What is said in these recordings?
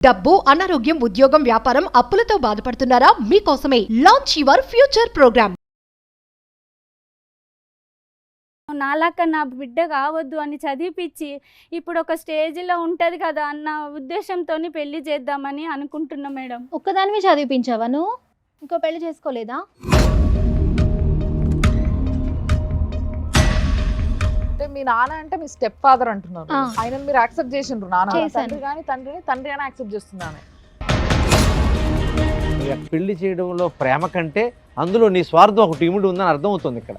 డబ్బు, అనారోగ్యం, ఉద్యోగం, వ్యాపారం, అప్పులతో బాధపడుతున్నారా? మీకోసమే లాంచ్ యువర్ ఫ్యూచర్ ప్రోగ్రామ్. నాలాక నా బిడ్డ కావద్దు అని చదివిపించి ఇప్పుడు ఒక స్టేజ్లో ఉంటుంది కదా అన్న ఉద్దేశంతో పెళ్లి చేద్దామని అనుకుంటున్నా మేడం. ఒక్కదానివి చదివిపించావా నువ్వు? ఇంకో పెళ్లి చేసుకోలేదా? అంటే మీ నాన్న అంటే మీ స్టెప్ ఫాదర్ అంటున్నారు. ఆ. ఆయన మీరు యాక్సెప్ట్ చేసిండ్రు నాన్న చేశాను. తండ్రి కానీ తండ్రి అని యాక్సెప్ట్ చేస్తున్నాను. పెళ్లి చేయడంలో ప్రేమ కంటే అందులో నీ స్వార్థం ఒకటి ఇమిడి ఉందని అర్థమవుతుంది ఇక్కడ.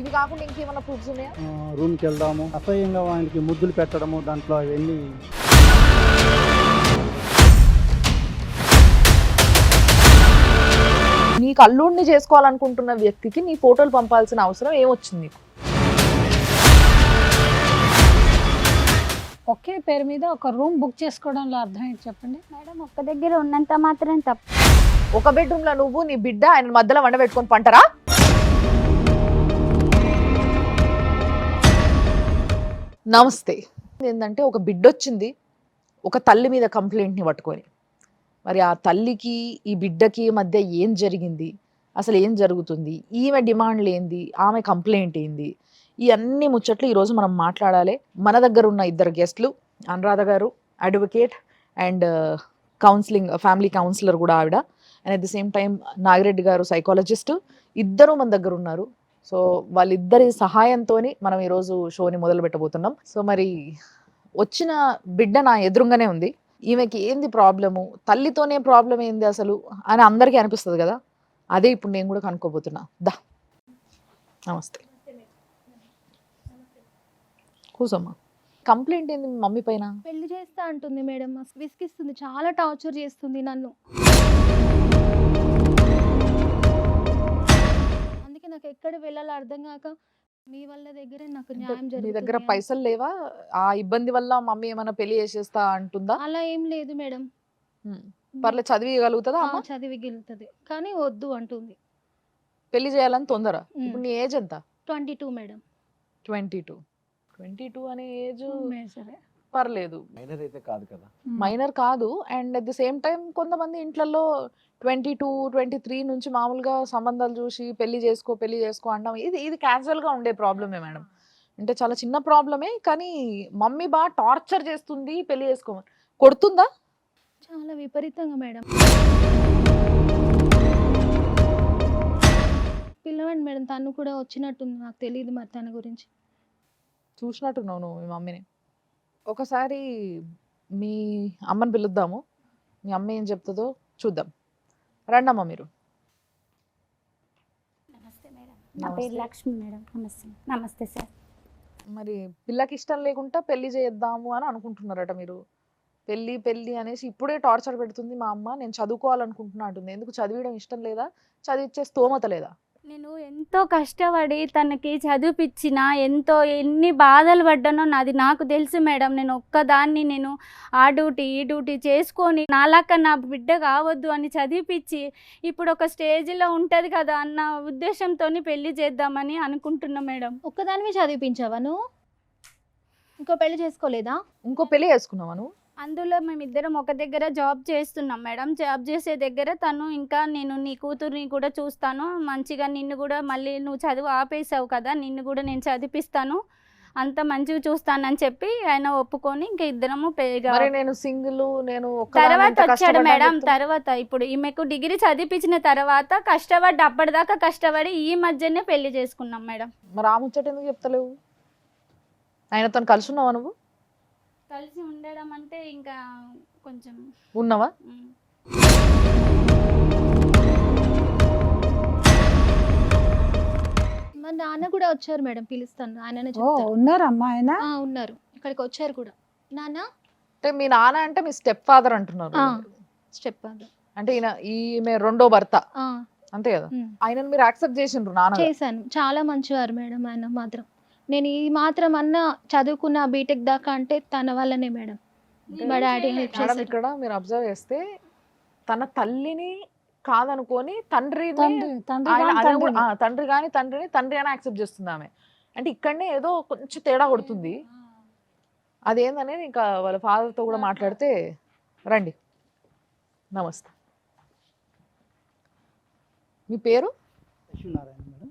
ఇవి కాకుండా ఇంకేమైనా ప్రూఫ్స్ ఉన్నాయా? రూమ్కి వెళ్దాము, అసహ్యంగా ఆయనకి ముద్దులు పెట్టడము, దాంట్లో అవన్నీ. నీకు అల్లుడిని చేసుకోవాలనుకుంటున్న వ్యక్తికి నీ ఫోటోలు పంపాల్సిన అవసరం ఏమొచ్చింది నీకు? ఒకే పేరు మీద ఒక రూమ్ బుక్ చేసుకోవడంలో అర్థం ఏంటి చెప్పండి మేడం ఒక్క దగ్గర ఉన్నంత మాత్రం తప్పు. ఒక బెడ్రూమ్ లో నువ్వు నీ బిడ్డ ఆయన మధ్యలో వండ పెట్టుకొని పంటరా? నమస్తే. ఏంటంటే ఒక బిడ్డ వచ్చింది ఒక తల్లి మీద కంప్లైంట్ని పట్టుకొని, మరి ఆ తల్లికి ఈ బిడ్డకి మధ్య ఏం జరిగింది, అసలు ఏం జరుగుతుంది, ఈమె డిమాండ్లు ఏంది, ఆమె కంప్లైంట్ ఏంది, ఈ అన్ని ముచ్చట్లు ఈరోజు మనం మాట్లాడాలి. మన దగ్గర ఉన్న ఇద్దరు గెస్ట్లు, అనురాధ గారు advocate and counselling family counsellor కూడా ఆవిడ, and at the same time Nagireddy గారు సైకాలజిస్ట్, ఇద్దరు మన దగ్గర ఉన్నారు. సో వాళ్ళిద్దరి సహాయంతో మనం ఈరోజు షోని మొదలు పెట్టబోతున్నాం. సో మరి వచ్చిన బిడ్డ నా ఎదురుగానే ఉంది. ఈమెకి ఏంది ప్రాబ్లము, తల్లితోనే ప్రాబ్లం ఏంది అసలు అని అందరికీ అనిపిస్తుంది కదా, అదే ఇప్పుడు నేను కూడా కనుక్కోబోతున్నా. దా నమస్తే, కూసమ్మా. కంప్లైంట్ ఏంది మీ మమ్మీ పైన? పెళ్లి చేస్తా అంటుంది మేడం, విసిగిస్తుంది, చాలా టార్చర్ చేస్తుంది నన్ను. అందుకే నాకు ఎక్కడ వెళ్ళాలో అర్థం కాక మీ వాళ్ళ దగ్గరే నాకు న్యాయం నీ జరుగుతుంది. దగ్గర పైసలు లేవా? ఆ ఇబ్బంది వల్ల మమ్మీ ఏమైనా పెళ్లి చేసేస్తా అంటుందా? అలా ఏం లేదు మేడం. పర్లేదు, చదివిగలుగుతుందా ఆ, అమ్మ? చదివిగలుగుతుంది కానీ వద్దు అంటుంది. పెళ్లి చేయాలని తొందర. ఇప్పుడు నీ ఏజ్ ఎంత? 22 మేడం. 22 అనే ఏజ్ సరే పర్లేదు, మైనర్ అయితే కాదు కదా. మైనర్ కాదు. And at the same time కొంతమంది ఇంట్లలో 22-23 నుంచి మామూలుగా సంబంధాలు చూసి పెళ్లి చేసుకో అంటాం. ఇది క్యాజువల్ గా ఉండే ప్రాబ్లమే మేడం. అంటే చాలా చిన్న ప్రాబ్లమే, కానీ మమ్మీ బాగా టార్చర్ చేస్తుంది పెళ్లి చేసుకోమని. కొడుతుందా? చాలా విపరీతంగా మేడం. పిల్లవండి మేడం, తను కూడా వచ్చినట్టుంది, నాకు తెలియదు మరి తన గురించి. చూసినట్టున్నావు నువ్వు మీ మమ్మీని. ఒకసారి మీ అమ్మని పిలుద్దాము, మీ అమ్మ ఏం చెప్తుందో చూద్దాం. రండమ్మా మీరు. నమస్తే మేడం, నా పేరు లక్ష్మి మేడం. నమస్తే. నమస్తే సార్. మరి పిల్లకి ఇష్టం లేకుండా పెళ్లి చేద్దాము అని అనుకుంటున్నారట మీరు. పెళ్లి అనేసి ఇప్పుడే టార్చర్ పెడుతుంది మా అమ్మ. నేను చదువుకోవాలనుకుంటున్నా అంటుంది. ఎందుకు చదివడం ఇష్టం లేదా? చదివిచ్చే స్తోమత లేదా? నేను ఎంతో కష్టపడి తనకి చదివిపించిన, ఎన్ని బాధలు పడ్డానో నాది నాకు తెలుసు మేడం. నేను ఒక్కదాన్ని నేను ఆ డ్యూటీ ఈ డ్యూటీ చేసుకొని నాలాక నా బిడ్డ కావద్దు అని చదివిపించి ఇప్పుడు ఒక స్టేజ్లో ఉంటుంది కదా అన్న ఉద్దేశంతో పెళ్లి చేద్దామని అనుకుంటున్నా మేడం. ఒక్కదానివి చదివిపించావా నువ్వు? ఇంకో పెళ్లి చేసుకోలేదా? ఇంకో పెళ్లి చేసుకున్నావా నువ్వు? అందులో మేమిద్దరం ఒక దగ్గర జాబ్ చేస్తున్నాం మేడం. జాబ్ చేసే దగ్గర తను ఇంకా నేను నీ కూతుర్ని కూడా చూస్తాను, మంచిగా నిన్ను కూడా, మళ్ళీ నువ్వు చదువు ఆపేసావు కదా, నిన్ను కూడా నేను చదివిస్తాను, అంత మంచిగా చూస్తానని చెప్పి ఆయన ఒప్పుకొని ఇంకా ఇద్దరము మరి నేను సింగిల్, నేను తర్వాత వచ్చాడు మేడం. తర్వాత ఇప్పుడు ఈమెకు డిగ్రీ చదివించిన తర్వాత కష్టపడి, అప్పటిదాకా కష్టపడి ఈ మధ్యనే పెళ్లి చేసుకున్నాం మేడం. మరి ఆ ముచ్చట ఎందుకు చెప్తలేవు? ఆయనతో కలిసి ఉన్నావా నువ్వు? కలిసి ఉండడం అంటే ఇంకా కొంచెం ఉన్నావా? మా నాన్న కూడా వచ్చారు మేడం, పిలుస్తాను, ఆయననే ఓ చెప్తారు. ఉన్నారమ్మా ఆయన. ఉన్నారు, ఇక్కడికి వచ్చారు కూడా. నాన్న అంటే మీ నాన్న అంటే మీ స్టెప్ ఫాదర్ అంటున్నారు. స్టెప్ ఫాదర్ అంటే ఈమె రెండో భర్త అంతే కదా? ఆయనను మీరు యాక్సెప్ట్ చేసిండ్రు నాన్న? చేశాను, చాలా మంచివారు మేడం ఆయన మాత్రం. నేను ఈ మాత్రం అన్నా చదువుకున్న బీటెక్ దాకా అంటే తన వల్లనే మేడం. మా డాడీ హెల్ప్ మేడం చేశారు. ఇక్కడ మీరు అబ్జర్వ్ చేస్తే తన తల్లిని కాదనుకొని తండ్రి తండ్రి అని యాక్సెప్ట్ చేస్తుంది ఆమె. అంటే ఇక్కడనే ఏదో కొంచెం తేడా కొడుతుంది. అదేందని ఇంకా వాళ్ళ ఫాదర్తో కూడా మాట్లాడితే రండి. నమస్తే, మీ పేరు? లక్ష్మీనారాయణ మేడం.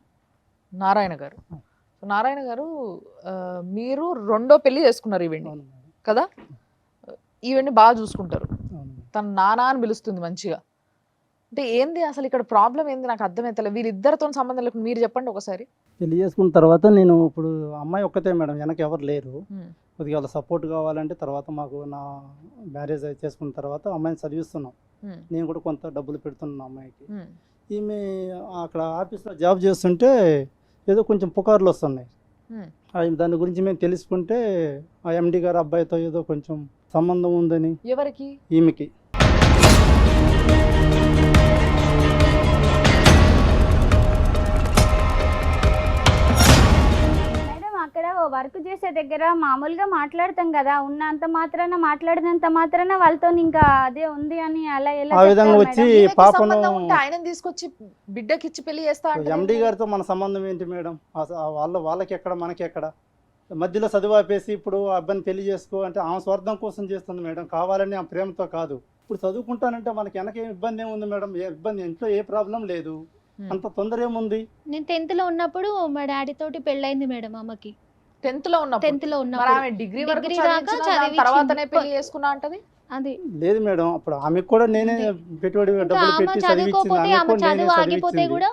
నారాయణ గారు. సో నారాయణ గారు, మీరు రెండో పెళ్లి చేసుకున్నారు ఈవెంట్ అవును మేడం. కదా? ఈవెంట్ బాగా చూసుకుంటారు, అవును మేడం. తన నాన్న అని పిలుస్తుంది మంచిగా. అంటే ఏంది అసలు ఇక్కడ ప్రాబ్లం ఏంది నాకు అర్థమవుతలేదు. వీళ్ళిద్దరితో సంబంధం లేకుండా మీరు చెప్పండి ఒకసారి. పెళ్లి చేసుకున్న తర్వాత నేను ఇప్పుడు అమ్మాయి ఒక్కతే మేడం, వెనక ఎవరు లేరు. కొద్దిగా వాళ్ళ సపోర్ట్ కావాలంటే తర్వాత మాకు నా మ్యారేజ్ చేసుకున్న తర్వాత అమ్మాయిని చదివిస్తున్నాం. నేను కూడా కొంత డబ్బులు పెడుతున్నాను అమ్మాయికి. ఈమె అక్కడ ఆఫీస్లో జాబ్ చేస్తుంటే ఏదో కొంచెం పుకార్లు వస్తున్నాయి. దాని గురించి మేము తెలుసుకుంటే ఆ ఎండి గారు అబ్బాయితో ఏదో కొంచెం సంబంధం ఉందని. ఎవరికి? ఈమెకి. మేడం అక్కడ వర్క్ చేసే దగ్గర మామూలుగా మాట్లాడతాం కదా, ఉన్నంత మాత్రాన మాట్లాడినంత మాత్రాన వాళ్ళతో ఇంకా అదే ఉంది అని అలా ఎలా ఆ విధంగా చెప్తారు వచ్చి మేడం? ఈమెకి పాపను సంబంధం ఉంటే ఆయనని తీసుకొచ్చి బిడ్డకిచ్చి పెళ్లి చేస్తా అంటే ఎండి గారితో మన సంబంధం ఏంటి మేడం? వాళ్ళకి ఎక్కడ మనకి ఎక్కడ? మధ్యలో చదువు ఆపేసి ఇప్పుడు ఆ అబ్బాయిని పెళ్లి చేసుకో అంటే ఆమె స్వార్థం కోసం చేస్తుంది మేడం, కావాలని ఆ ప్రేమతో కాదు. ఇప్పుడు చదువుకుంటానంటే మనకి వెనకేం ఇబ్బంది ఏముంది మేడం? ఏ ఇబ్బంది, ఇంట్లో ఏ ప్రాబ్లం లేదు, అంత తొందర ఏముంది? నేను 10th లో ఉన్నప్పుడు మా డాడీ తోటి పెళ్ళైంది మేడం అమ్మకి. 10th లో ఉన్నప్పుడు. 10th లో మరి ఉన్నప్పుడు ఆమె డిగ్రీ వరకు డిగ్రీ దాకా చదివించినా దాని చదివించింది. తర్వాతనే పెళ్లి చేసుకున్నా అంటది. అది లేదు మేడం, అప్పుడు ఆమెకు కూడా నేనే పెట్టుబడి ఇంకా డబ్బులు ఆమె పెట్టి చదివించింది. చదువుకోపోతే ఆమెకు ఆమె కూడా నేనే చదువు ఆగిపోతే చదివించింది. కూడా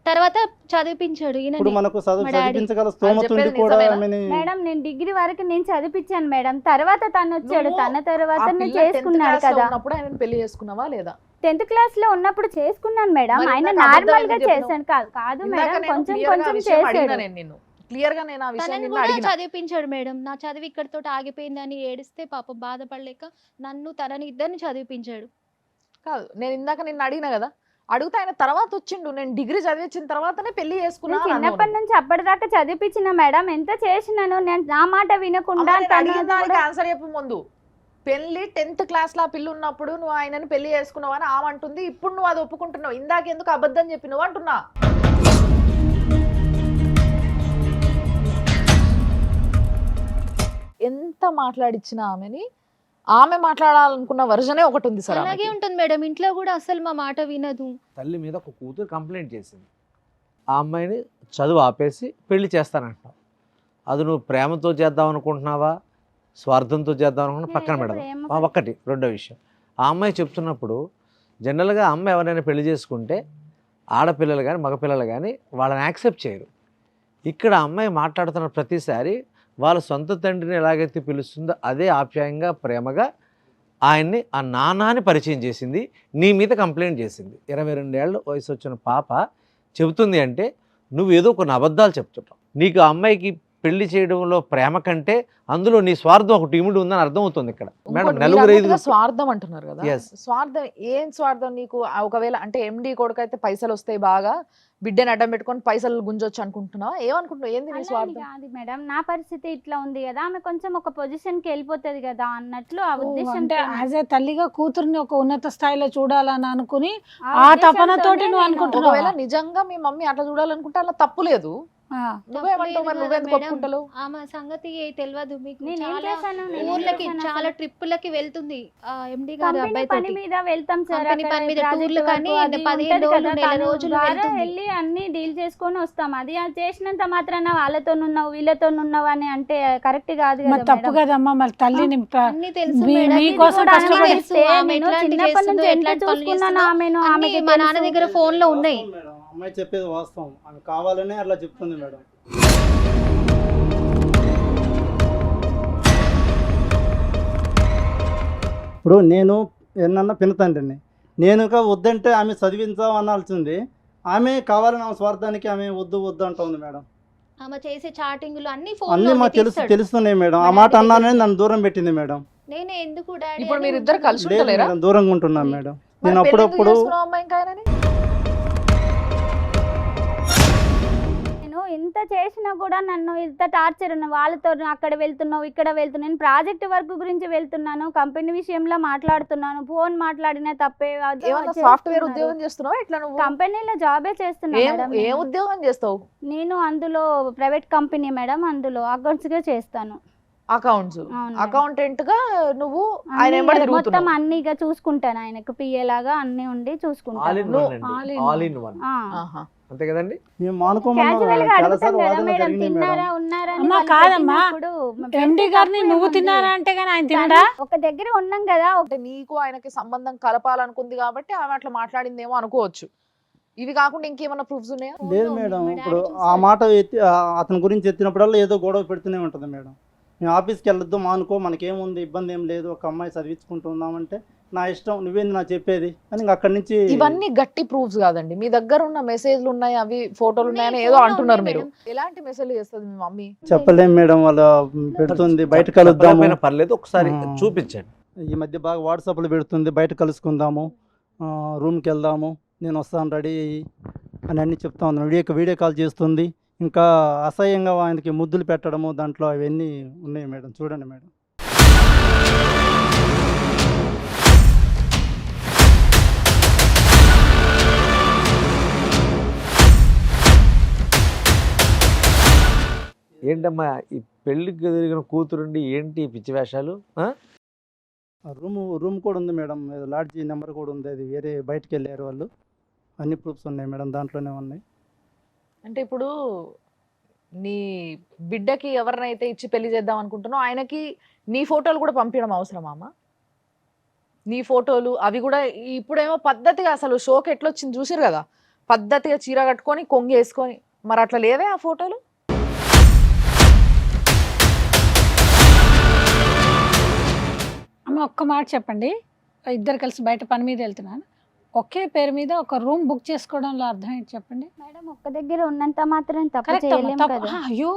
తర్వాత చదివించాడు ఇప్పుడు ఈయన. మనకు మా డాడీ. చదివించగల స్తోమత ఉండి చెప్పేది కూడా నిజమేనా? ఆమెని మేడం నేను డిగ్రీ వరకు నేను చదివించాను మేడం, తర్వాత తను వచ్చాడు, నువ్వు తన తర్వాత ఆ నేను పిల్ల 10th చేసుకున్నాడు class లో కదా. ఉన్నప్పుడు ఆయన పెళ్లి చేసుకున్నావా లేదా? 10th క్లాస్ లో ఉన్నప్పుడు చేసుకున్నాను మేడం, మరి ఆయన ఇందాక అబద్ధం నార్మల్ గా ఎందుకు చెప్పినావు? చేశాను. కాదు ఇందాక మేడం, నేను కొంచెం clear గా ఆ కొంచెం విషయం అడిగినా చేశాడు. నేను నిన్ను. క్లియర్ గా నేను ఆ విషయం తనని నిన్ను కూడా అడిగినా. చదివించాడు మేడం. నా చదివి ఇక్కడితో ఆగిపోయిందని ఏడిస్తే పాపం బాధపడలేక నన్ను తనని ఇద్దరిని చదివించాడు. కాదు, నేను ఇందాక నిన్ను అడిగినా కదా, అడిగితే ఆయన తర్వాత వచ్చిండు నేను డిగ్రీ చదివించిన తర్వాతనే పెళ్లి చేసుకున్నా నేను చిన్నప్పటి నుంచి అప్పటిదాకా చదివించిన మేడం, ఎంత చేసినాను నేను నా మాట వినకుండా. తను కూడా ఆన్సర్ చెప్పు ముందు. పెళ్లి 10th క్లాస్ లో పిల్ల ఉన్నప్పుడు నువ్వు ఆయనని పెళ్లి చేసుకున్నావు అని ఆమె అంటుంది. ఇప్పుడు నువ్వు అది ఒప్పుకుంటున్నావు. ఇందాక ఎందుకు అబద్ధం చెప్పినావు అంటున్నా. ఎంత మాట్లాడిచ్చినా ఆమెని, ఆమె మాట్లాడాలనుకున్న వర్జనే ఒకటి ఉంది సార్. అలాగే ఉంటుంది మేడం, ఇంట్లో కూడా అసలు మా మాట వినదు. తల్లి మీద ఒక కూతురు కంప్లైంట్ చేసింది, ఆ అమ్మాయిని చదువు ఆపేసి పెళ్లి చేస్తానంటావు. అది నువ్వు ప్రేమతో చేద్దాం అనుకుంటున్నావా, స్వార్థంతో చేద్దాం అనుకుంటున్నా పక్కన నేనైతే పెడదాం. ప్రేమ ఒక్కటి. రెండో విషయం, ఆ అమ్మాయి చెప్తున్నప్పుడు జనరల్గా అమ్మాయి ఎవరైనా పెళ్లి చేసుకుంటే ఆడపిల్లలు కానీ మగపిల్లలు కానీ వాళ్ళని యాక్సెప్ట్ చేయరు. ఇక్కడ అమ్మాయి మాట్లాడుతున్న ప్రతిసారి వాళ్ళ సొంత తండ్రిని ఎలాగైతే పిలుస్తుందో అదే ఆప్యాయంగా ప్రేమగా ఆయన్ని ఆ నాన్నని పరిచయం చేసింది, నీ మీద కంప్లైంట్ చేసింది. 22 ఏళ్ళ వయసు వచ్చిన పాప చెబుతుంది అంటే నువ్వు ఏదో కొన్ని అబద్ధాలు చెప్తున్నావు. నీకు ఆ అమ్మాయికి పెళ్లి చేయడంలో ప్రేమ కంటే అందులో నీ స్వార్థం ఒకటి ఇమిడి ఉందని అర్థమవుతుంది ఇక్కడ. మేడం నలుగురు ఐదుగురు స్వార్థం అంటున్నారు కదా. Yes. స్వార్థం ఏం స్వార్థం నీకు? ఒకవేళ అంటే ఎండి కొడుకు అయితే పైసలు వస్తాయి బాగా, బిడ్డని అడ్డం పెట్టుకొని పైసలు గుంజొచ్చు అనుకుంటున్నావా? ఏమనుకుంటున్నావు? ఏంది నీ అలా అని స్వార్థం? కాదు మేడం, నా పరిస్థితి ఇట్లా ఉంది కదా, ఆమె కొంచెం ఒక పొజిషన్ కి వెళ్ళిపోతుంది కదా అన్నట్లు ఆ అంటే ఉద్దేశంతో. యాజ్ ఏ తల్లిగా కూతుర్ని ఒక ఉన్నత స్థాయిలో చూడాలని అనుకుని ఆ ఆ తపనతోటి ఉద్దేశంతోనే నువ్వు నేను- అనుకుంటున్నావా? ఒకవేళ నిజంగా మీ మమ్మీ అట్లా చూడాలనుకుంటే అలా తప్పు లేదు. ఆ. నువ్వేమంటావు మరి? నువ్వెందుకు మేడం, ఒప్పుకుంటలేవు? ఆమె సంగతి తెలియదు మీకు. నేనేం చాలా చేశాను? నేనేం ఊర్లకి చేశాను చాలా అసలు? ట్రిప్పులకి వెళ్తుంది ఎండి గారి కంపెనీ అబ్బాయి పని తోటి. మీద వెళ్తాం సార్, కంపెనీ అక్కడ పని మీద ప్రాజెక్ట్ టూర్లు వర్క్ కానీ అది 15 ఉంటది రోజులు, కదా, నెల తను రోజులు ద్వారా వెళ్తుంది. వెళ్ళి అన్ని డీల్ చేసుకొని వస్తాం. అది చేసినంత మాత్రాన వాళ్ళతోనున్నావు వీళ్ళతోనున్నావు అని అంటే కరెక్ట్ కాదు మరి కదా తప్పు మేడం. కదమ్మా, మరి తల్లిని అన్ని తెలుసు మీ- మేడం. మీకోసం ఇది కూడా అన్నీ కష్టపడి- తెలుసు. ఆమె నేను ఎట్లాంటి చిన్నప్పటి చేస్తుందో, నుంచి ఎంత ఎట్లాంటి పనులు చూసుకున్నాను చేస్తుందో ఆమెను, అన్నీ ఆమెకి మా నాన్న తెలుసు. దగ్గర ఫోన్ లో ఉన్నాయి. వాస్తవం మేడం, అమ్మాయి చెప్పేది వాస్తవం. ఆమె కావాలనే అట్లా చెప్తుంది మేడం. ఇప్పుడు నేను ఎన్నన్నా పినతండ్రిని, నేనుగా వద్దంటే ఆమె చదివించావు అనాల్సింది. ఆమె కావాలని ఆమె స్వార్థానికి ఆమె వద్దు వద్దు అంటుంది మేడం. ఆమె చేసే చాటింగ్లు అన్ని అన్నీ ఫోన్ మాకు తెలుస్తున్నాయి మేడం. ఆ మా మాట డాడీ అన్నానని దగ్గర నన్ను దూరం పెట్టింది మేడం. నేనే ఎందుకు డాడీ ఇప్పుడు అని మీరిద్దరు ఉంటున్నాను. కలిసి లేదు ఉంటలేరా? మేడం, దూరంగా ఉంటున్నాను మేడం. మరి నేను పెళ్లి ఎందుకు అప్పుడప్పుడు చేసుకున్నావు అమ్మా ఇంకా ఆయనని? నేను ఇంత చేసినా కూడా నన్ను ఇంత టార్చర్ వాళ్ళతో అక్కడ వెళ్తున్నావు ఇక్కడ వెళ్తున్నావు. నేను ప్రాజెక్ట్ వర్క్ గురించి వెళ్తున్నాను, కంపెనీ విషయంలో మాట్లాడుతున్నాను, ఫోన్ మాట్లాడినా తప్పే. ఏమన్నా సాఫ్ట్వేర్ ఉద్యోగం చేస్తున్నావా? ఎట్లా నువ్వు? కంపెనీలో జాబే చేస్తున్నా మేడం. ఏ ఉద్యోగం చేస్తావు? నేను అందులో ప్రైవేట్ కంపెనీ మేడం, అందులో అకౌంట్స్ గా చేస్తాను. అకౌంట్స్ అవును మేడం. అకౌంటెంట్ గా నువ్వు ఆయన అన్ని వెంబడి మొత్తం తిరుగుతున్నావు. అన్ని ఇక చూసుకుంటాను, ఆయనకు పియ్యేలాగా అన్ని ఉండి ఆల్ చూసుకుంటాను. ఇన్ నువ్వు వన్ అండి, all in all one. In one. ఆ. ఆహా. అంతే కదండి. మేము మానుకోమన్నా క్యాజువల్ గా చాలా అడుగుతాం సార్లు కదా వాదనలు మేడం, జరిగినాయి తిన్నారా మేడం. ఉన్నారా అని అమ్మా, వాళ్ళు కాదమ్మా. పెట్టినప్పుడు ఎండి గారిని పెట్టే నువ్వు తప్పేముంది? తిన్నారా అంటే కానీ ఆయన తను తినడా? ఒక దగ్గర ఉన్నాం కదా, అంటే నీకు ఆయనకి సంబంధం కలపాలనుకుంది కాబట్టి ఆమె అట్లా మాట్లాడిందేమో అనుకోవచ్చు. ఇవి కాకుండా ఇంకేమైనా ప్రూఫ్స్ ఉన్నాయా? లేదు ఉందో, మేడం, మా ఇప్పుడు డాడీ ఆ చూసారు. మాట అతని గురించి ఎత్తినప్పుడల్లా ఏదో గొడవ పెడుతూనే ఉంటుంది మేడం. మేము ఆఫీస్కి వెళ్ళొద్దు, మానుకో, మనకేముంది, ఇబ్బంది ఏం లేదు, ఒక అమ్మాయి చదివించుకుంటున్నామంటే నా ఇష్టం, నువ్వేంది నా చెప్పేది అని ఇంక అక్కడి నుంచి ఇవన్నీ గట్టి ప్రూఫ్స్ కాదండి. మీ దగ్గర ఉన్న మెసేజ్లు ఉన్నాయి, అవి ఫోటోలు ఉన్నాయని ఉన్నాయి, ఏదో ఫోన్లో అంటున్నారు ఉన్నాయి మీరు. ఎలాంటి మెసేజ్ చేస్తుంది మీ మమ్మీ? చెప్పలేం మేడం, వాళ్ళు పెడుతుంది బయట కలుద్దాము, చెప్పలేకపోయినా పర్లేదు, ఒకసారి చూపించండి. ఈ మధ్య బాగా వాట్సాప్లో పెడుతుంది, బయట కలుసుకుందాము, రూమ్కి వెళ్దాము, నేను వస్తాను రెడీ అయ్యి అని అన్నీ చెప్తా ఉన్నాను. వీడియో కాల్ చేస్తుంది, ఇంకా అసహ్యంగా ఆయనకి ముద్దులు పెట్టడము, దాంట్లో అవన్నీ ఉన్నాయి మేడం. చూడండి మేడం. ఏంటమ్మా ఈ పెళ్లికి ఎదిరిగిన కూతురుండి ఏంటి ఈ పిచ్చి వేషాలు? ఆ? రూమ్ కూడా ఉంది మేడం, లాడ్జీ నెంబర్ కూడా ఉంది, అది వేరే బయటకు వెళ్ళారు వాళ్ళు. అన్ని ప్రూఫ్స్ ఉన్నాయి మేడం, దాంట్లోనే ఉన్నాయి. అంటే ఇప్పుడు నీ బిడ్డకి ఎవరినైతే ఇచ్చి పెళ్లి చేద్దాం అనుకుంటున్నావు ఆయనకి నీ ఫోటోలు కూడా పంపించడం అవసరమా అమ్మా? నీ ఫోటోలు అవి కూడా ఇప్పుడేమో పద్ధతిగా అసలు షోకి ఎట్లొచ్చింది చూసారు కదా, పద్ధతిగా చీర కట్టుకొని కొంగి వేసుకొని, మరి అట్లా లేవే ఆ ఫోటోలు? అమ్మ, ఒక్క మాట చెప్పండి. ఇద్దరు కలిసి బయట పని మీద వెళ్తున్నాను, ఒకే పేరు మీద ఒక రూమ్ బుక్ చేసుకోవడంలో అర్థం ఏంటి చెప్పండి? మేడం ఒక్క దగ్గర ఉన్నంత మాత్రం తప్పు కరెక్ట్ అమ్మా, చేయలేం తప్పు. కదా. అయ్యో,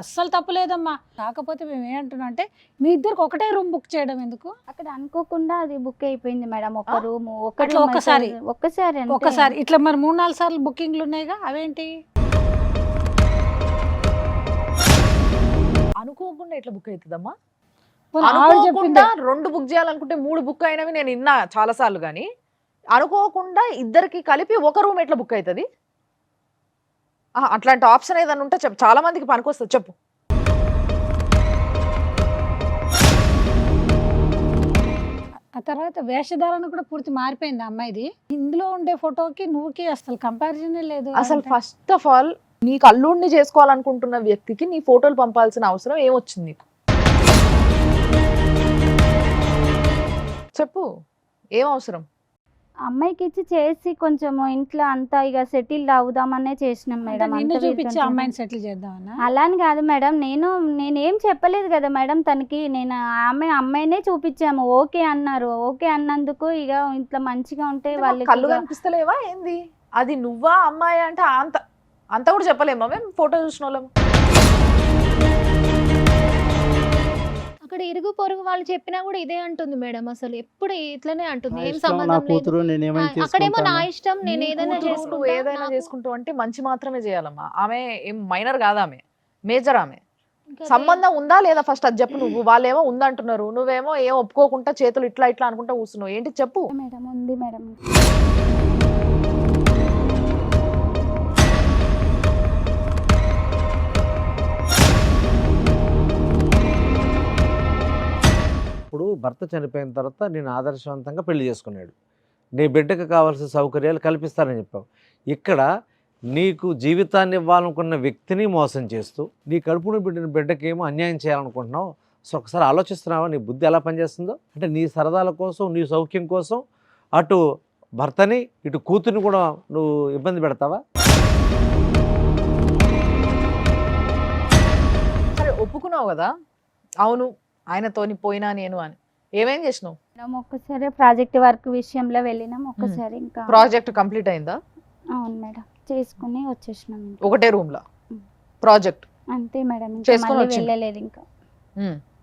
అస్సలు తప్పు లేదమ్మా. కాకపోతే మేము ఏమంటున్నాం అంటే మీ ఇద్దరికి ఒకటే రూమ్ బుక్ చేయడం ఎందుకు? అక్కడ అనుకోకుండా అది బుక్ అయిపోయింది మేడం, ఒక ఆ? రూమ్ అట్లా ఒక్కసారి? ఒక్కసారి అంతే. ఒకసారి ఇట్లా మరి 3-4 సార్లు బుకింగ్లు ఉన్నాయిగా, అవేంటి? అనుకోకుండా ఎట్లా బుక్ అవుతుందమ్మా? పోనీ ఆవిడ అనుకోకుండా చెప్పిందే. 2 బుక్ చేయాలనుకుంటే 3 బుక్ అయినవి నేను విన్నా చాలా సార్లు. కానీ అనుకోకుండా ఇద్దరికి కలిపి ఒక రూమ్ ఎట్లా బుక్ అవుతుంది? అట్లాంటి ఆప్షన్ ఏదైనా ఉంటే చెప్పు, చాలా మందికి పనికొస్తుంది, చెప్పు. ఆ తర్వాత వేషధారణ కూడా పూర్తి మారిపోయింది ఆ అమ్మాయిది. ఇందులో ఉండే ఫోటోకి నువ్వుకి అసలు కంపారిజనే లేదు. అసలు ఫస్ట్ ఆఫ్ ఆల్ నీకు అల్లుడిని చేసుకోవాలనుకుంటున్న వ్యక్తికి నీ ఫోటోలు పంపాల్సిన అవసరం ఏమొచ్చింది నీకు? చెప్పు, ఏం అవసరం? అమ్మాయికి ఇచ్చి చేసి కొంచెం ఇంట్లో అంతా ఇక సెటిల్ అవుదామనే చేసినాం అంటే మేడం. నిన్ను అంత చూపించి వీలుంటే. అమ్మాయిని సెటిల్ చేద్దామన్నా? అలా అని కాదు మేడం, నేనేం చెప్పలేదు కదా మేడం తనకి. నేను అమ్మాయినే చూపించాము, ఓకే అన్నారు. ఓకే అన్నందుకు ఇక ఇంట్లో మంచిగా ఉంటే అంటే మాకు వాళ్ళకి కళ్ళు ఇక కనిపిస్తలేవా ఏంది? అది నువ్వా అమ్మాయి అంటే అంత కూడా చెప్పలేమా మేము ఫోటో చూసిన వాళ్ళం? అక్కడ ఇరుగు పొరుగు వాళ్ళు చెప్పినా కూడా ఇదే అంటుంది మేడం. అసలు ఎప్పుడు ఇట్లనే అంటుంది, నా ఏం ఇష్టం, నా సంబంధం లేదు. కూతురు, నేను ఏమైనా అక్కడేమో నా చేసుకుంటాను. ఇష్టం, నేను నీ ఏదైనా కూతురు చేసుకుంటా, నువ్వు ఏదైనా నాకు చేసుకుంటావు అంటే మంచి మాత్రమే చేయాలమ్మా. ఆమె ఏం మైనర్ కాదు, ఆమె మేజర్. ఆమె ఇంకా సంబంధం ఉందా లేదా ఫస్ట్ అది చెప్పు. నువ్వు వాళ్ళేమో ఉందంటున్నారు, నువ్వేమో ఏం ఒప్పుకోకుండా చేతులు ఇట్లా ఇట్లా అనుకుంటా కూర్చున్నావు, ఏంటి చెప్పు. మేడం ఉంది మేడం. ఇప్పుడు భర్త చనిపోయిన తర్వాత నేను ఆదర్శవంతంగా పెళ్లి చేసుకున్నాడు, నీ బిడ్డకు కావాల్సిన సౌకర్యాలు కల్పిస్తానని చెప్పావు. ఇక్కడ నీకు జీవితాన్ని ఇవ్వాలనుకున్న వ్యక్తిని మోసం చేస్తూ నీ కడుపును బిడ్డిన బిడ్డకేమో అన్యాయం చేయాలనుకుంటున్నావు. సో ఒకసారి ఆలోచిస్తున్నావా నీ బుద్ధి ఎలా పనిచేస్తుందో? అంటే నీ సరదాల కోసం, నీ సౌఖ్యం కోసం అటు భర్తని ఇటు కూతుర్ని కూడా నువ్వు ఇబ్బంది పెడతావా? సరే ఒప్పుకున్నావు కదా, అవును ఆయనతోని పోయినా నేను అని, ఏమేం చేసినావు? మేడం ఒక్కసారి ప్రాజెక్ట్ వర్క్ విషయంలో వెళ్ళినాం, ఒక్కసారి ఇంకా ప్రాజెక్ట్ కంప్లీట్ అయిందా? అవును మేడం, చేసుకుని వచ్చేసినాం ఇంకా. ఒకటే రూమ్ లో ప్రాజెక్ట్ అంతే మేడం, ఇంకా చేసుకొని మళ్ళీ వచ్చింది. వెళ్ళలేదు ఇంకా.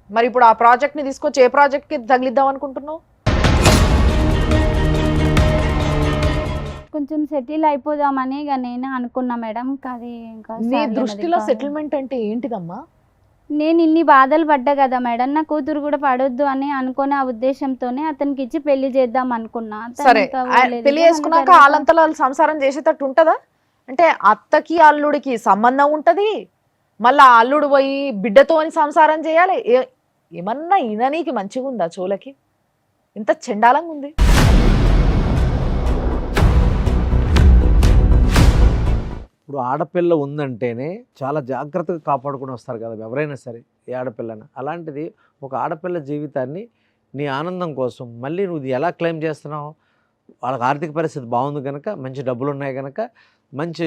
మరి ఇప్పుడు ఆ ప్రాజెక్ట్ ని తీసుకొచ్చి ఏ ప్రాజెక్ట్ కి తగిలిద్దాం అనుకుంటున్నావు? కొంచెం సెటిల్ అయిపోదామని ఇక నేను అనుకున్నా మేడం. ఇంకా అది ఇంకా నీ సాధ్యమది దృష్టిలో కాదు. సెటిల్మెంట్ అంటే ఏంటిదమ్మా? నేను ఇన్ని బాధలు పడ్డా కదా మేడం, నా కూతురు కూడా పడొద్దు అని అనుకుని ఆ ఉద్దేశంతోనే అతనికి ఇచ్చి పెళ్లి చేద్దాం అనుకున్నా. తను సరే ఇంకా పోలేదు. పెళ్లి ఇక చేసుకున్నాక తర్వాత వాళ్ళంతలో వాళ్ళు సంసారం చేసేటట్టు ఉంటదా? అంటే అత్తకి అల్లుడికి సంబంధం ఉంటది, మళ్ళా అల్లుడు పోయి బిడ్డతోని సంసారం చేయాలి. ఏమన్నా ఈయననీకి మంచిగా ఉందా చోలకి? ఇంత చెండాలంగా ఉంది. ఇప్పుడు ఆడపిల్ల ఉందంటేనే చాలా జాగ్రత్తగా కాపాడుకుని వస్తారు కదా ఎవరైనా సరే, ఏ ఆడపిల్లన. అలాంటిది ఒక ఆడపిల్ల జీవితాన్ని నీ ఆనందం కోసం మళ్ళీ నువ్వు ఎలా క్లెయిమ్ చేస్తున్నావు? వాళ్ళకి ఆర్థిక పరిస్థితి బాగుంది కనుక, మంచి డబ్బులు ఉన్నాయి కనుక, మంచి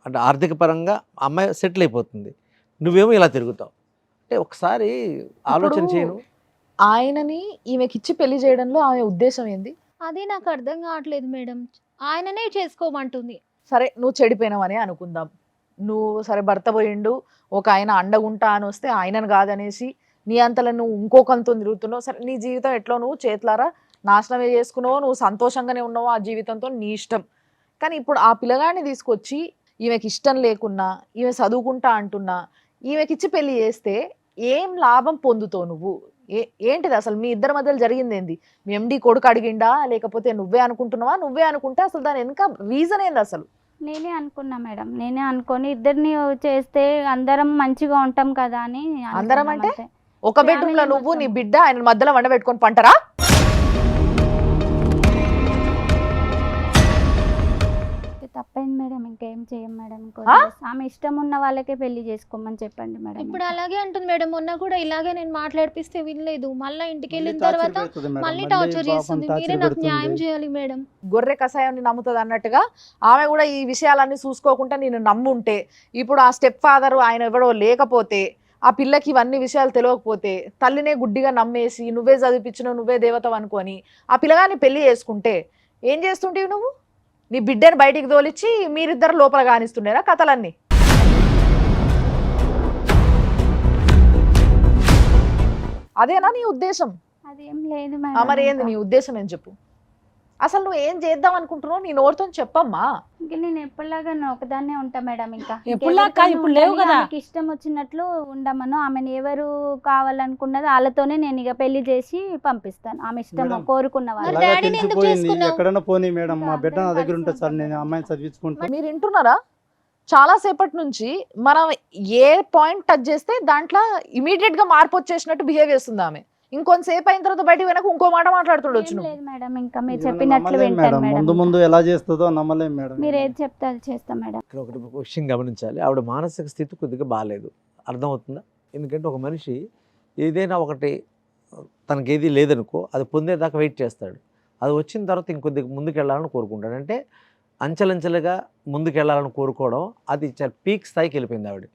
అంటే ఆర్థిక పరంగా అమ్మాయి సెటిల్ అయిపోతుంది, నువ్వేమో ఇలా తిరుగుతావు. అంటే ఒకసారి ఆలోచన చేయను. ఆయనని ఈమెకిచ్చి పెళ్లి చేయడంలో ఆమె ఉద్దేశం ఏంది? అది నాకు అర్థం కావట్లేదు మేడం. ఆయననే చేసుకోమంటుంది. సరే నువ్వు చెడిపోయినావనే అనుకుందాం. నువ్వు సరే భర్త పోయిండు, ఒక ఆయన అండగుంటా అని వస్తే ఆయనను కాదనేసి నీ అంతలో నువ్వు ఇంకొకంతో తిరుగుతున్నావు. సరే నీ జీవితం ఎట్లో నువ్వు చేతులారా నాశనమే చేసుకున్నావు, నువ్వు సంతోషంగానే ఉన్నావు ఆ జీవితంతో, నీ ఇష్టం. కానీ ఇప్పుడు ఆ పిల్లగాడిని తీసుకొచ్చి ఈమెకి ఇష్టం లేకున్నా, ఈమె చదువుకుంటా అంటున్నా, ఈమెకిచ్చి పెళ్లి చేస్తే ఏం లాభం పొందుతావు నువ్వు? ఏంటిది అసలు మీ ఇద్దరి మధ్యలో జరిగింది ఏంది? మీ ఎండి కొడుకు అడిగిండా, లేకపోతే నువ్వే అనుకుంటున్నావా? నువ్వే అనుకుంటే అసలు దాని వెనుక రీజన్ ఏంది అసలు? నేనే అనుకున్నా మేడం, నేనే అనుకొని ఇద్దరిని చేస్తే అందరం మంచిగా ఉంటాం కదా అని. అందరం అంటే అనుకున్నాం అంతే. ఒక బెడ్రూమ్ లో నువ్వు నీ బిడ్డ ఆయన మధ్యలో వండ పెట్టుకొని పంటరా? తప్పైంది మేడం, ఇంకేం చేయం మేడం. ఆమె ఇష్టం ఉన్న వాళ్ళకే పెళ్లి చేసుకోమని చెప్పండి మేడం. ఇప్పుడు అలాగే అంటుంది మేడం. మొన్న కూడా ఇలాగే నేను మాట్లాడిపిస్తే వినలేదు. మళ్ళీ ఇంటికి వెళ్ళిన తర్వాత మళ్ళీ టార్చర్ చేస్తుంది. మీరే నాకు న్యాయం చేయాలి మేడం. గొర్రె కషాయాన్ని నమ్ముతుంది అన్నట్టుగా ఆమె కూడా ఈ విషయాలన్నీ చూసుకోకుండా నేను నమ్ముంటే, ఇప్పుడు ఆ స్టెప్ ఫాదర్ ఆయన ఎవడో లేకపోతే, ఆ పిల్లకి ఇవన్నీ విషయాలు తెలియకపోతే, తల్లినే గుడ్డిగా నమ్మేసి నువ్వే చదివిపించినావు, నువ్వే దేవతవు అనుకొని ఆ పిల్లగాన్ని పెళ్లి చేసుకుంటే ఏం చేస్తుంటేవి నువ్వు? నీ బిడ్డని బయటికి తోలిచ్చి మీరిద్దరు లోపల కానిస్తుండేనా కథలన్నీ? అదేనా నీ ఉద్దేశం? అదేం లేదు మరి ఏంది మేడం. నీ ఉద్దేశం ఏం చెప్పు? అసలు నువ్వు ఏం చేద్దాం అనుకుంటున్నావు? నీ నోరుతో చెప్పమ్మా. ఇంకా నేను ఎప్పటిలాగా ఒకదాన్నే ఉంటా మేడం. ఇంకా ఎప్పుడులాగా ఇప్పుడు లేవు కదా. ఆమెకి ఇష్టం వచ్చినట్లు ఉండమను. ఆమెను ఎవరు కావాలనుకున్నది వాళ్ళతోనే నేను ఇక పెళ్లి చేసి పంపిస్తాను. ఆమె ఇష్టం మేడం, కోరుకున్న వాళ్ళు. మరి అలాగా డాడీని ఎందుకు తెలిసిపోయింది. చేసుకున్నావు? ఎక్కడైనా పోనీ మేడం, మా ఇంకా బిడ్డ నా అర్థం దగ్గర ఉంటుంది సార్, కావాల్సి నేను అమ్మాయిని చదివించుకుంటాను. మీరు వింటున్నారా? చాలా సేపటి నుంచి మనం ఏ పాయింట్ టచ్ చేస్తే దాంట్లో ఇమీడియట్ గా మార్పు వచ్చేసినట్టు బిహేవ్ చేస్తుంది ఆమె. ఇంకొంతసేపు అయిన తర్వాత బయటికి వెనక ఇంకో మాట మాట్లాడుతుండొచ్చు ఏం నువ్వు. లేదు మేడం, ఇంకా మీరు ఇవన్నీ చెప్పినట్లు నమ్మలేం వింటాను మేడం. మేడం. ముందు ఎలా చేస్తుందో నమ్మలేం మేడం. మీరు ఏది చెప్తే అది చేస్తాం మేడం. ఇక్కడ ఒకటి విషయం గమనించాలి, ఆవిడ మానసిక స్థితి కొద్దిగా బాగాలేదు, అర్థమవుతుందా? ఎందుకంటే ఒక మనిషి ఏదైనా ఒకటి తనకి ఏది లేదనుకో, అది పొందేదాకా వెయిట్ చేస్తాడు. అది వచ్చిన తర్వాత ఇంకొద్దిగా ముందుకు వెళ్ళాలని కోరుకుంటాడు. అంటే అంచెలంచెలుగా ముందుకు వెళ్ళాలని కోరుకోవడం అది చాలా పీక్ స్థాయికి వెళ్ళిపోయింది. ఆవిడ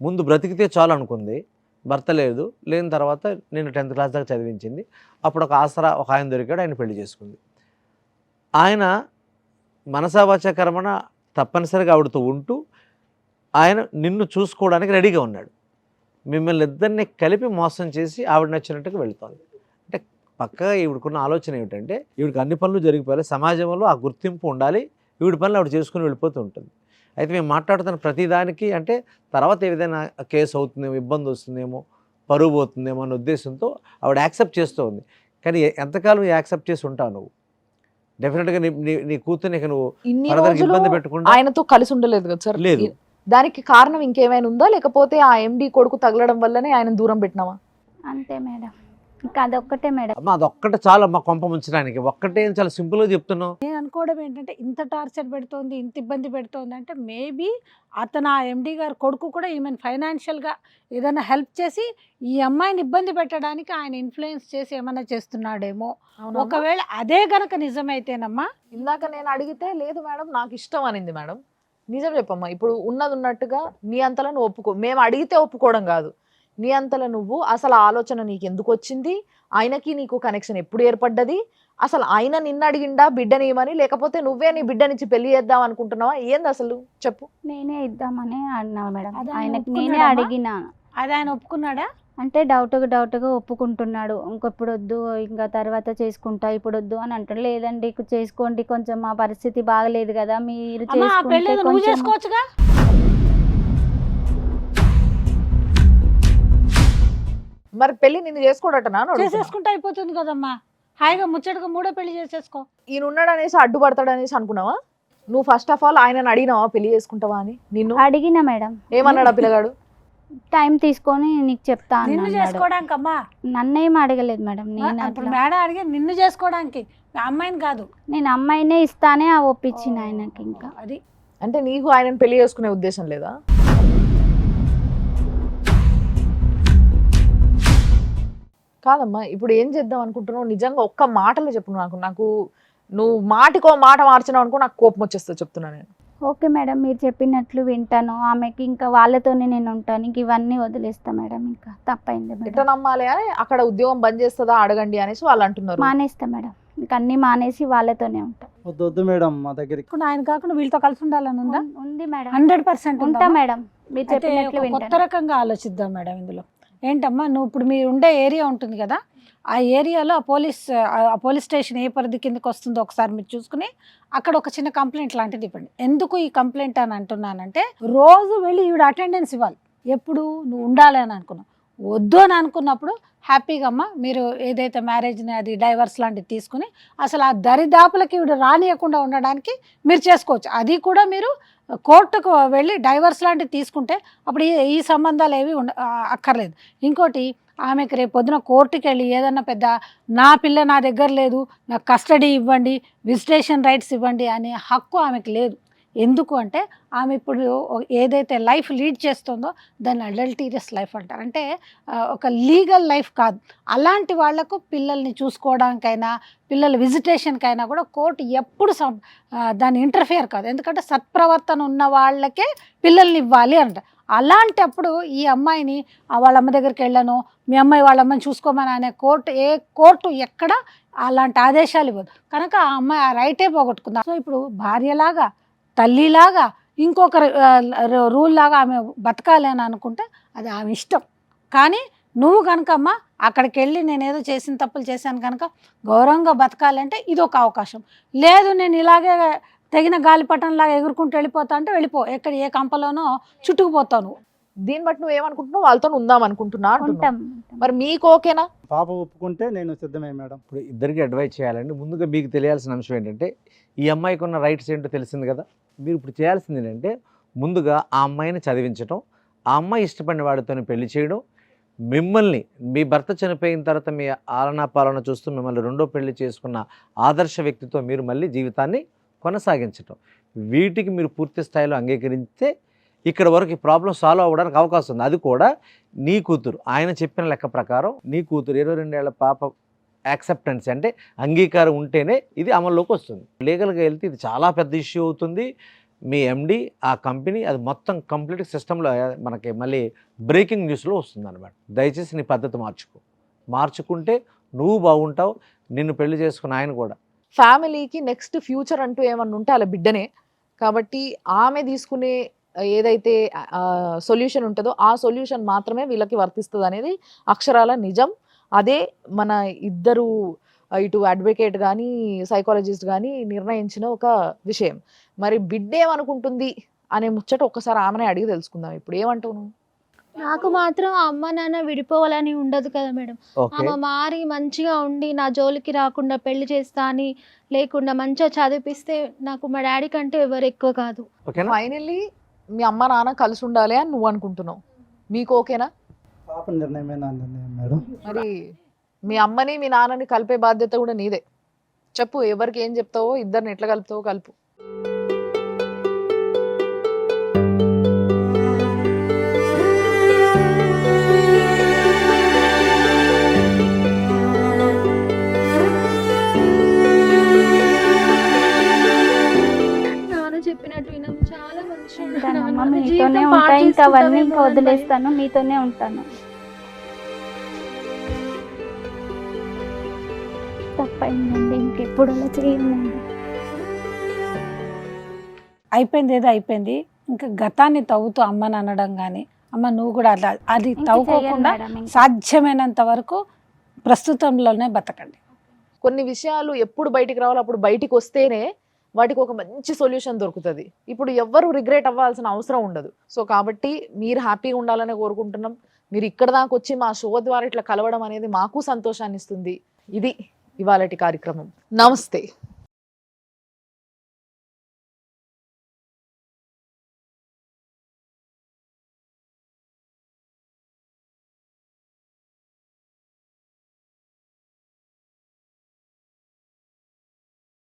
ముందు బ్రతికితే చాలు అనుకుంది, భర్త లేదు, లేని తర్వాత నేను 10th క్లాస్ దాకా చదివించింది. అప్పుడు ఒక ఆసరా ఒక ఆయన దొరికాడు, ఆయన పెళ్లి చేసుకుంది. ఆయన మనసావాచ కర్మణ తప్పనిసరిగా ఆవిడతో ఉంటూ ఆయన నిన్ను చూసుకోవడానికి రెడీగా ఉన్నాడు. మిమ్మల్ని ఇద్దరిని కలిపి మోసం చేసి ఆవిడ నచ్చినట్టుగా వెళ్తోంది. అంటే పక్కగా ఈవిడకున్న ఆలోచన ఏమిటంటే, ఈవిడికి అన్ని పనులు జరిగిపోయాలి, సమాజంలో ఆ గుర్తింపు ఉండాలి, ఈవిడ పనులు ఆవిడ చేసుకుని వెళ్ళిపోతూ ఉంటుంది. అయితే మేము మాట్లాడుతున్న ప్రతిదానికి అంటే తర్వాత ఏదైనా కేసు అవుతుందేమో, ఇబ్బంది వస్తుందేమో, పరువు పోతుందేమో అనే ఉద్దేశంతో ఆవిడ యాక్సెప్ట్ చేస్తూ ఉంది. కానీ ఎంతకాలం యాక్సెప్ట్ చేసి ఉంటావు నువ్వు? డెఫినెట్గా నీ కూతుర్ని నువ్వు ఇన్ని ఫర్దర్గా రోజులు ఇబ్బంది పెట్టకుండా ఆయనతో కలిసి ఉండలేదు కదా సార్? లేదు. దానికి కారణం ఇంకేమైనా ఉందా, లేకపోతే ఆ ఎండి కొడుకు తగలడం వల్లనే ఆయన దూరం పెట్టినావా? అంతే మేడం, ఇంకా అదొక్కటే మేడం. అమ్మ అదొక్కటే చాలా మా కొంప ముంచడానికి. ఒక్కటే చాలా సింపుల్గా చెప్తున్నావు. నేను అనుకోవడం ఏంటంటే, ఇంత టార్చర్ పెడుతోంది, ఇంత ఇబ్బంది పెడుతోంది అంటే మేబీ అతను ఆ ఎండి గారు కొడుకు కూడా ఈమెను ఫైనాన్షియల్గా ఏదైనా హెల్ప్ చేసి ఈ అమ్మాయిని ఇబ్బంది పెట్టడానికి ఆయన ఇన్ఫ్లుయెన్స్ చేసి ఏమైనా చేస్తున్నాడేమో. ఒకవేళ అదే గనక నిజమైతేనమ్మా. ఇందాక నేను అడిగితే లేదు మేడం నాకు ఇష్టం అనింది. మేడం నిజం చెప్పమ్మా, ఇప్పుడు ఉన్నది ఉన్నట్టుగా నీ అంతలో నువ్వు ఒప్పుకో. మేము అడిగితే ఒప్పుకోవడం కాదు, నీ అంతలో నువ్వు అసలు ఆలోచన నీకు ఎందుకు వచ్చింది, ఆయనకి నీకు కనెక్షన్ ఎప్పుడు ఏర్పడ్డది, అసలు ఆయన నిన్ను అడిగిండా బిడ్డని ఇవ్వమని, లేకపోతే నువ్వే నీ బిడ్డనిచ్చి పెళ్లి చేద్దాం అనుకుంటున్నావా? ఏంది అసలు చెప్పు. నేనే ఇద్దామని అన్నా మేడం. అది ఆయన ఆయనకి నేనే ఒప్పుకున్నాడమ్మా? అడిగినా. అది ఆయన ఒప్పుకున్నాడా? అంటే డౌట్గా ఒప్పుకుంటున్నాడు. ఇంకొప్పుడు వద్దు, ఇంకా తర్వాత చేసుకుంటా, ఇప్పుడు వద్దు అని అంటాడు. లేదండి చేసుకోండి, కొంచెం మా పరిస్థితి బాగలేదు కదా, మీరు అమ్మా, ఆ పెళ్ళి చేసుకుంటే నువ్వు కొంచెం. చేసుకోవచ్చుగా. మరి పెళ్లి నిన్ను చేసుకోడటనా? చేసేసుకుంటే అయిపోతుంది కదమ్మా, హాయిగా ముచ్చటగా మూడో పెళ్లి చేసేసుకో. ఈయన ఉన్నాడు అనేసి అడ్డుపడతాడు అనేసి అనుకున్నావా నువ్వు? ఫస్ట్ ఆఫ్ ఆల్ ఆయనను అడిగినావా పెళ్లి చేసుకుంటావా అని? నిన్ను అడిగినా మేడం. ఏమన్నాడు ఆ పిల్లగాడు? టైం తీసుకొని నీకు చెప్తా నిన్ను అన్నాడు. చేసుకోవడానికి అమ్మా, నన్నేం అడగలేదు మేడం. నేను అప్పుడు అట్లా- మేడం అడిగి నిన్ను చేసుకోవడానికి, ఆ అమ్మాయిని కాదు. నేను అమ్మాయినే ఇస్తానే ఒప్పించిన ఆయనకి. ఇంకా అది అంటే నీకు ఆయనను పెళ్లి చేసుకునే ఉద్దేశం లేదా? కాదమ్మా, ఇప్పుడు ఏం చేద్దాం అనుకుంటున్నావు? నిజంగా ఒక్క మాటలో చెప్పు నాకు. నాకు నువ్వు మాటికో మాట మార్చినావు అనుకో నాకు కోపం వచ్చేస్తా, చెప్తున్నా నేను. ఓకే మేడం, మీరు చెప్పినట్లు వింటాను. ఆమెకి ఇంకా వాళ్ళతోనే నేను ఉంటాను. ఇంక ఇవన్నీ వదిలేస్తా మేడం. ఇంకా తప్పైంది ఎట్లా మేడం. నమ్మాలి అని అక్కడ ఉద్యోగం బంద్ చేస్తుందా అడగండి అనేసి వాళ్ళు అంటున్నారు. మానేస్తా మేడం. ఇంక అన్ని మానేసి వాళ్ళతోనే ఉంటా. వద్దు వద్దు మేడం, మా దగ్గరికి ఇప్పుడు ఆయన కాకుండా వీళ్ళతో కలిసి ఉండాలని ఉందా? ఉంది మేడం. 100% ఉంటా మేడం. మీరు అయితే చెప్పినట్లు ఒక కొత్త వింటాను. రకంగా ఆలోచిద్దాం మేడం ఇందులో. ఏంటమ్మా, నువ్వు ఇప్పుడు మీరు ఉండే ఏరియా ఉంటుంది కదా, ఆ ఏరియాలో ఆ పోలీస్ స్టేషన్ ఏ పరిధి కిందకి వస్తుందో ఒకసారి మీరు చూసుకుని అక్కడ ఒక చిన్న కంప్లైంట్ లాంటిది ఇవ్వండి. ఎందుకు ఈ కంప్లైంట్ అని అంటున్నానంటే, రోజు వెళ్ళి ఈవిడ అటెండెన్స్ ఇవ్వాలి. ఎప్పుడు నువ్వు ఉండాలి అని అనుకున్నావు, వద్దు అని అనుకున్నప్పుడు హ్యాపీగా అమ్మ మీరు ఏదైతే మ్యారేజ్ని అది డైవర్స్ లాంటిది తీసుకుని అసలు ఆ దరిదాపులకి ఈవిడ రానియకుండా ఉండడానికి మీరు చేసుకోవచ్చు. అది కూడా మీరు కోర్టుకు వెళ్ళి డైవర్స్ లాంటివి తీసుకుంటే అప్పుడు ఈ సంబంధాలు ఏవి అక్కర్లేదు. ఇంకోటి, ఆమెకు రేపు పొద్దున కోర్టుకి వెళ్ళి ఏదన్నా పెద్ద నా పిల్ల నా దగ్గర లేదు, నాకు కస్టడీ ఇవ్వండి, విజిటేషన్ రైట్స్ ఇవ్వండి అనే హక్కు ఆమెకు లేదు. ఎందుకు అంటే ఆమె ఇప్పుడు ఏదైతే లైఫ్ లీడ్ చేస్తుందో దాన్ని అడల్టీరియస్ లైఫ్ అంటారు. అంటే ఒక లీగల్ లైఫ్ కాదు. అలాంటి వాళ్లకు పిల్లల్ని చూసుకోవడానికైనా పిల్లల విజిటేషన్కైనా కూడా కోర్టు ఎప్పుడు దాన్ని ఇంటర్ఫియర్ కాదు. ఎందుకంటే సత్ప్రవర్తన ఉన్న వాళ్ళకే పిల్లల్ని ఇవ్వాలి అంట. అలాంటప్పుడు ఈ అమ్మాయిని వాళ్ళ అమ్మ దగ్గరికి వెళ్ళను, మీ అమ్మాయి వాళ్ళ అమ్మని చూసుకోమని అనే కోర్టు ఎక్కడ అలాంటి ఆదేశాలు ఇవ్వదు. కనుక ఆ అమ్మాయి ఆ రైటే పోగొట్టుకుంది. సో ఇప్పుడు భార్యలాగా తల్లిలాగా ఇంకొక రూల్ లాగా ఆమె బతకాలి అని అనుకుంటే అది ఆమె ఇష్టం. కానీ నువ్వు కనుకమ్మ అక్కడికి వెళ్ళి నేను ఏదో చేసిన తప్పులు చేశాను కనుక గౌరవంగా బతకాలంటే ఇది ఒక అవకాశం. లేదు నేను ఇలాగే తెగిన గాలిపటంలాగా ఎగురుకుంటూ వెళ్ళిపోతా అంటే వెళ్ళిపో, ఎక్కడ ఏ కంపలోనో చుట్టుకుపోతావు. దీన్ని బట్టి నువ్వు ఏమనుకుంటున్నావు? వాళ్ళతో ఉందాం అనుకుంటున్నా ఉంటాం. మరి మీకు ఓకేనా? పాప ఒప్పుకుంటే నేను సిద్ధమే మేడం. ఇప్పుడు ఇద్దరికి అడ్వైజ్ చేయాలండి. ముందుగా మీకు తెలియాల్సిన అంశం ఏంటంటే, ఈ అమ్మాయికి ఉన్న రైట్స్ ఏంటో తెలిసింది కదా. మీరు ఇప్పుడు చేయాల్సింది ఏంటంటే, ముందుగా ఆ అమ్మాయిని చదివించడం, ఆ అమ్మాయి ఇష్టపడిన వాడితో పెళ్లి చేయడం, మిమ్మల్ని మీ భర్త చనిపోయిన తర్వాత మీ ఆలనా పాలన చూస్తూ మిమ్మల్ని రెండో పెళ్లి చేసుకున్న ఆదర్శ వ్యక్తితో మీరు మళ్ళీ జీవితాన్ని కొనసాగించటం. వీటికి మీరు పూర్తి స్థాయిలో అంగీకరిస్తే ఇక్కడ వరకు ఈ ప్రాబ్లం సాల్వ్ అవ్వడానికి అవకాశం ఉంది. అది కూడా నీ కూతురు ఆయన చెప్పిన లెక్క ప్రకారం నీ కూతురు 22 ఏళ్ల పాప యాక్సెప్టెన్స్ అంటే అంగీకారం ఉంటేనే ఇది అమల్లోకి వస్తుంది. లీగల్గా వెళ్తే ఇది చాలా పెద్ద ఇష్యూ అవుతుంది. మీ ఎండి ఆ కంపెనీ అది మొత్తం కంప్లీట్ సిస్టంలో మనకి మళ్ళీ బ్రేకింగ్ న్యూస్లో వస్తుంది అనమాట. దయచేసి నీ పద్ధతి మార్చుకుంటే నువ్వు బాగుంటావు, నిన్ను పెళ్లి చేసుకున్న ఆయన కూడా. ఫ్యామిలీకి నెక్స్ట్ ఫ్యూచర్ అంటూ ఏమన్నా ఉంటే అలా బిడ్డనే కాబట్టి ఆమె తీసుకునే ఏదైతే సొల్యూషన్ ఉంటుందో ఆ సొల్యూషన్ మాత్రమే వీళ్ళకి వర్తిస్తుంది అనేది అక్షరాల నిజం. అదే మన ఇద్దరు ఇటు అడ్వకేట్ కానీ సైకాలజిస్ట్ కానీ నిర్ణయించిన ఒక విషయం. మరి బిడ్డ ఏమనుకుంటుంది అనే ముచ్చట ఒక్కసారి ఆమెనే అడిగి తెలుసుకుందాం. ఇప్పుడు ఏమంటావు నువ్వు? నాకు మాత్రం అమ్మ నాన్న విడిపోవాలని ఉండదు కదా మేడం. ఆమె మారి మంచిగా ఉండి నా జోలికి రాకుండా పెళ్లి చేస్తా అని లేకుండా మంచిగా చదివిపిస్తే నాకు మా డాడీ కంటే ఎవరు ఎక్కువ కాదు. ఫైనల్లీ మీ అమ్మ నాన్న కలిసి ఉండాలి అని నువ్వు అనుకుంటున్నావు. మీకు ఓకేనా? పాప నిర్ణయమే నా నిర్ణయం మేడం. మరి మీ అమ్మని మీ నాన్నని కలిపే బాధ్యత కూడా నీదే. చెప్పు, ఎవరికి ఏం చెప్తావో, ఇద్దరిని ఎట్లా కలుపుతావో కలుపు. చెప్పినట్టు వినము, చాలా మంచిగా ఉంటానమ్మా, మీతోనే ఉంటా. ఇంకా అవన్నీ ఇంకా వదిలేస్తాను, మీతోనే ఉంటాను. తప్పైందండి, ఇంకెప్పుడు అలా చేయండి. అయిపోయింది ఏదో అయిపోయింది. ఇంకా గతాన్ని తవ్వుతూ అమ్మని అనడం కానీ, అమ్మ నువ్వు కూడా అది తవ్వుకోకుండా సాధ్యమైనంత వరకు ప్రస్తుతంలోనే బతకండి. కొన్ని విషయాలు ఎప్పుడు బయటికి రావాలో అప్పుడు బయటికి వస్తేనే వాటికి ఒక మంచి సొల్యూషన్ దొరుకుతుంది. ఇప్పుడు ఎవ్వరు రిగ్రెట్ అవ్వాల్సిన అవసరం ఉండదు. సో కాబట్టి మీరు హ్యాపీగా ఉండాలని కోరుకుంటున్నాం. మీరు ఇక్కడ దాకా వచ్చి మా షో ద్వారా ఇట్లా కలవడం అనేది మాకు సంతోషాన్ని ఇస్తుంది. ఇది ఇవాళటి కార్యక్రమం. నమస్తే.